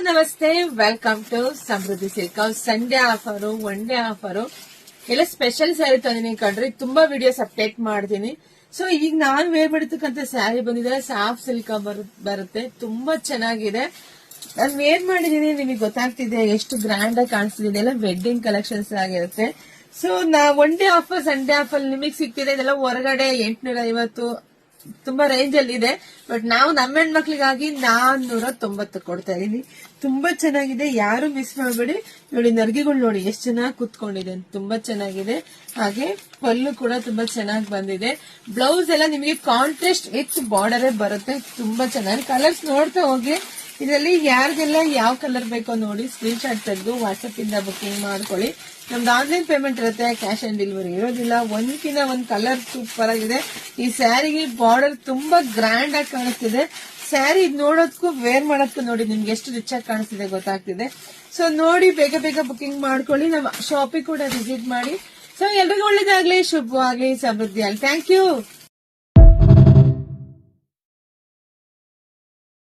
ನಮಸ್ತೆ, welcome to Samruddhi silk house. Sunday offer, one day offer ಎಲ್ಲ special sari ತಂದಿನಿ ಕಣ್ರಿ. ತುಂಬಾ ವಿಡಿಯೋಸ್ ಅಪ್ಡೇಟ್ ಮಾಡ್ತೀನಿ. ಸೊ ಈಗ ನಾನ್ ವೇರ್ ಮಾಡಿರ್ತಕ್ಕಂಥ ಸ್ಯಾರಿ ಬಂದಿದೆ, ಸಾಫ್ಟ್ ಸಿಲ್ಕ್ ಬರುತ್ತೆ, ತುಂಬಾ ಚೆನ್ನಾಗಿದೆ. ನಾನು ವೇರ್ ಮಾಡಿದೀನಿ, ನಿಮಗೆ ಗೊತ್ತಾಗ್ತಿದೆ ಎಷ್ಟು ಗ್ರ್ಯಾಂಡ್ ಆಗಿ ಕಾಣಿಸ್ತಿದೆ. ಎಲ್ಲ ವೆಡ್ಡಿಂಗ್ ಕಲೆಕ್ಷನ್ಸ್ ಆಗಿರುತ್ತೆ. So one day offer, Sunday offer ನಿಮಗೆ ಸಿಗ್ತಿದೆ. ಇದೆಲ್ಲ ಹೊರಗಡೆ 850 ತುಂಬಾ ರೇಂಜ್ ಅಲ್ಲಿ ಇದೆ. ಬಟ್ ನಾವು ನಮ್ಮ ಹೆಣ್ಮಕ್ಳಿಗಾಗಿ 490 ಕೊಡ್ತಾ ಇದೀನಿ. ತುಂಬಾ ಚೆನ್ನಾಗಿದೆ, ಯಾರು ಮಿಸ್ ಮಾಡಬೇಡಿ. ನೋಡಿ ನರ್ಗಿಗಳು ನೋಡಿ ಎಷ್ಟು ಚೆನ್ನಾಗಿ ಕುತ್ಕೊಂಡಿದೆ, ತುಂಬಾ ಚೆನ್ನಾಗಿದೆ. ಹಾಗೆ ಪಲ್ಲು ಕೂಡ ತುಂಬಾ ಚೆನ್ನಾಗಿ ಬಂದಿದೆ. ಬ್ಲೌಸ್ ಎಲ್ಲ ನಿಮಗೆ ಕಾಂಟ್ರಾಸ್ಟ್ ವಿತ್ ಬಾರ್ಡರ್ ಬರುತ್ತೆ. ತುಂಬಾ ಚೆನ್ನಾಗಿ ಕಲರ್ಸ್ ನೋಡ್ತಾ ಹೋಗಿ. ಇದರಲ್ಲಿ ಯಾರಿಗೆಲ್ಲ ಯಾವ ಕಲರ್ ಬೇಕೋ ನೋಡಿ ಸ್ಕ್ರೀನ್ ಶಾಟ್ ತೆಗೆದು ವಾಟ್ಸ್ಆಪ್ ಇಂದ ಬುಕಿಂಗ್ ಮಾಡ್ಕೊಳ್ಳಿ. ನಮ್ದು ಆನ್ಲೈನ್ ಪೇಮೆಂಟ್ ಇರುತ್ತೆ, ಕ್ಯಾಶ್ ಆನ್ ಡೆಲಿವರಿ ಇರೋದಿಲ್ಲ. ಒಂದ್ಕಿಂತ ಒಂದ್ ಕಲರ್ ಸೂಪರ್ ಆಗಿದೆ. ಈ ಸ್ಯಾರಿಗೆ ಬಾರ್ಡರ್ ತುಂಬಾ ಗ್ರ್ಯಾಂಡ್ ಆಗಿ ಕಾಣಿಸ್ತಿದೆ. ಸ್ಯಾರಿ ನೋಡೋದಕ್ಕೂ ವೇರ್ ಮಾಡೋದಕ್ಕೂ ನೋಡಿ ನಿಮ್ಗೆ ಎಷ್ಟು ರಿಚ್ ಆಗಿ ಕಾಣಿಸ್ತಿದೆ ಗೊತ್ತಾಗ್ತಿದೆ. ಸೊ ನೋಡಿ ಬೇಗ ಬೇಗ ಬುಕಿಂಗ್ ಮಾಡ್ಕೊಳ್ಳಿ. ನಮ್ಮ ಶಾಪಿಗೆ ಕೂಡ ವಿಸಿಟ್ ಮಾಡಿ. ಸೊ ಎಲ್ರಿಗೂ ಒಳ್ಳೇದಾಗ್ಲಿ, ಶುಭವಾಗ್ಲಿ, ಸಮೃದ್ಧಿ ಆಗ್ಲಿ. Thank you.